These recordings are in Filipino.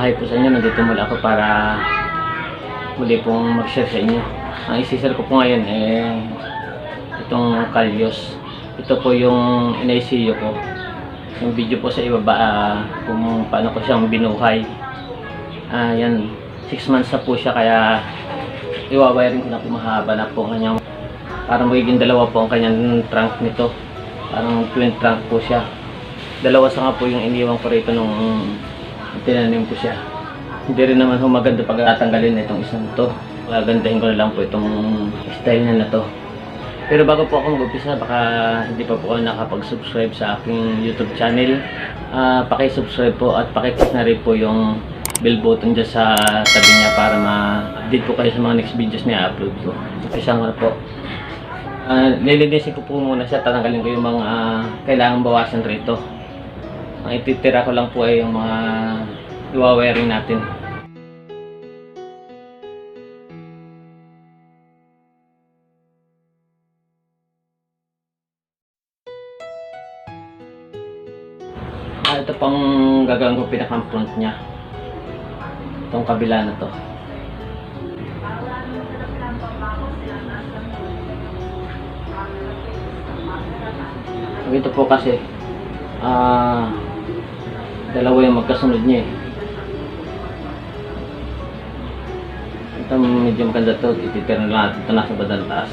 hi po sa inyo. Nandito muli ako para muli pong mag-share sa inyo. Ang isi-share ko po ngayon itong kalyos. Ito po yung in-ICU ko. Yung video po sa ibaba kung paano ko siyang binuhay. Yan, 6 months na po siya, kaya iwawiring ko na po, mahaba na po ang kanyang, parang magiging dalawa po ang kanyang trunk nito. Parang twin trunk po siya. Dalawa sa nga po yung iniwan ko rito nung tinanim ko siya. Hindi rin naman maganda pag tatanggalin na itong isang to. Gagandahin ko na lang po itong style na to. Pero bago po ako mag-umpisa, baka hindi pa po ako nakapag-subscribe sa aking YouTube channel, paki-subscribe po at paki-click na rin po yung bell button dyan sa tabi niya para ma-update po kayo sa mga next videos na i-upload ko. Umpisahan ko na po. Nilinisin ko po muna siya, tatanggalin ko yung mga kailangan bawasan rito. Ang ititira ko lang po ay yung mga iwawiring natin. Ito pang gagawin ko, pinakang front niya. Itong kabila na to. Ito po kasi dalawa yung magkasunod niya eh. Ito medyo maganda to, ititira na natin ito nasa bandang taas.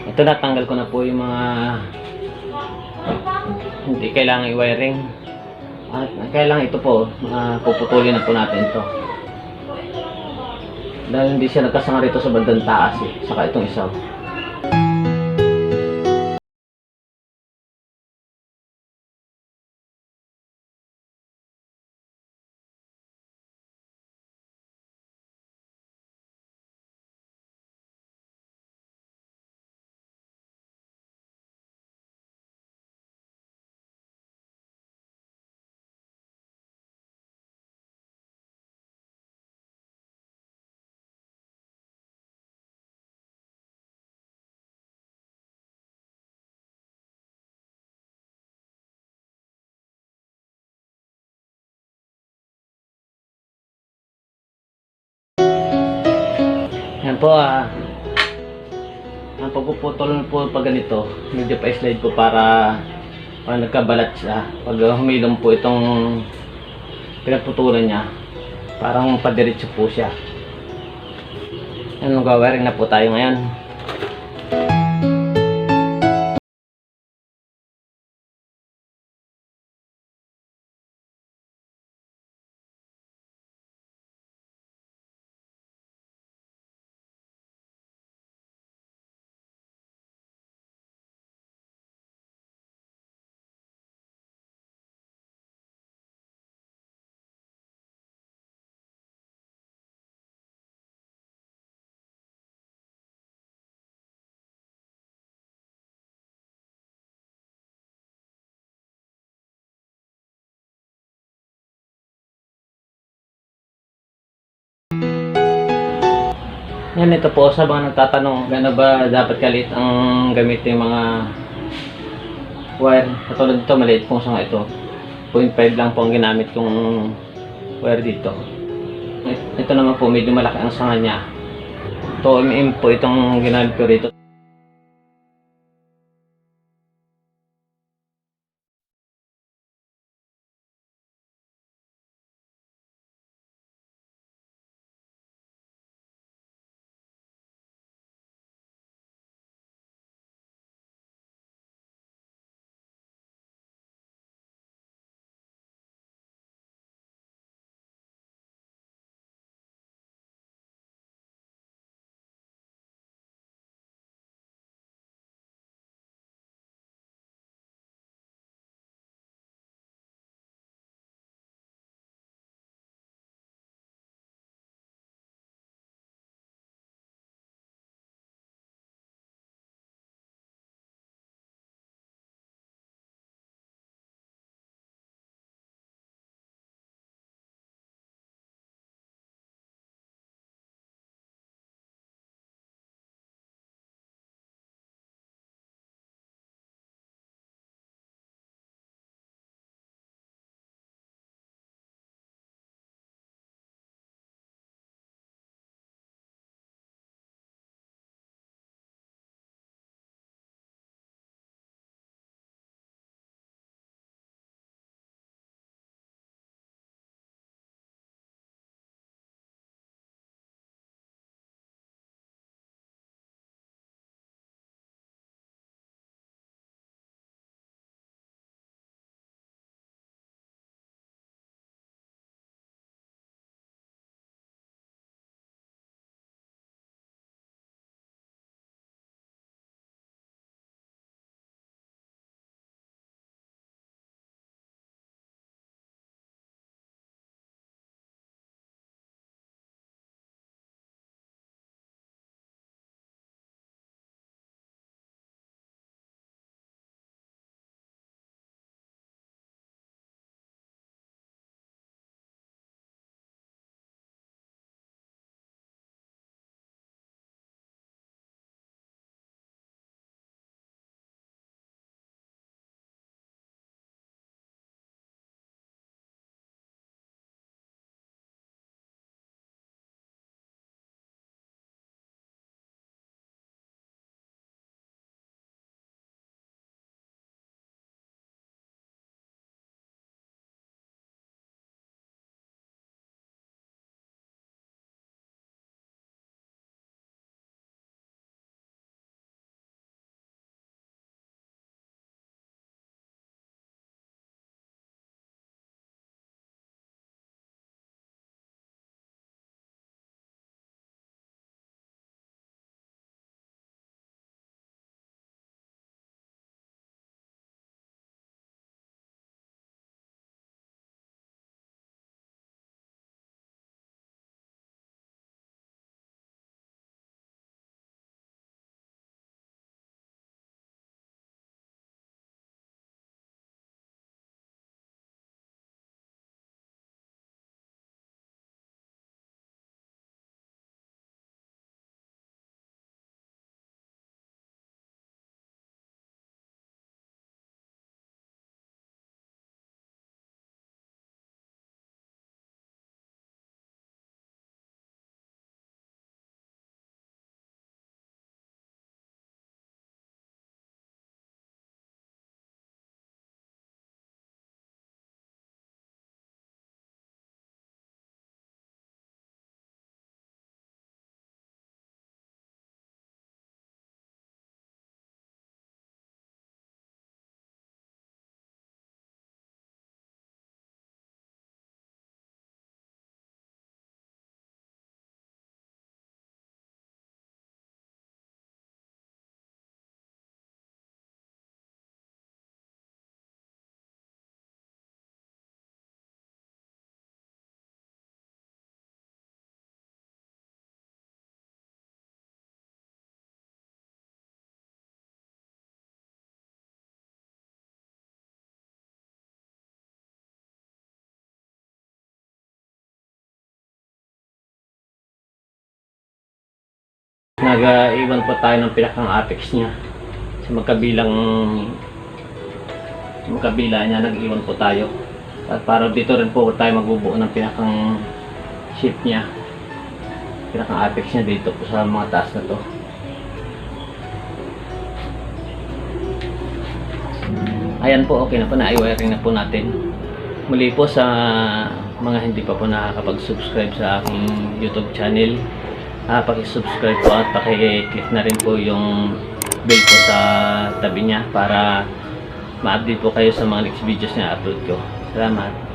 Ito, natanggal ko na po yung mga hindi kailangan i-wiring. At kailangan ito po, puputulin na po natin ito. Dahil hindi siya nagkasanga rito sa bandang taas eh, saka itong isa. Yan po, ang pagpuputol po pag ganito, medyo pa-slide po para pag nagkabalat siya, pag humilom po itong pinagputulan niya, parang padiretso po siya. Yan, mag-wiring na po tayo ngayon. Yan, ito po sa mga nagtatanong, gaano ba dapat kalit ang gamitin yung mga wire. Katulad dito, maliit pong sanga ito. 0.5 lang po ang ginamit kong wire dito. Ito naman po, medyo malaki ang sanga niya. 2mm po itong ginamit ko rito. Nag-iwan po tayo ng pinakang apex niya. Sa magkabila niya, nag-iwan po tayo. At para dito rin po tayo magbubuo ng pinakang shape niya. Pinakang apex niya dito po sa mga taas na to. Ayan po, okay na po, na-i-wiring na po natin. Muli po sa mga hindi pa po nakakapag-subscribe sa aking YouTube channel, paki-subscribe po at paki-click na rin po yung bell po sa tabi niya para ma-update po kayo sa mga next videos na upload ko. Salamat!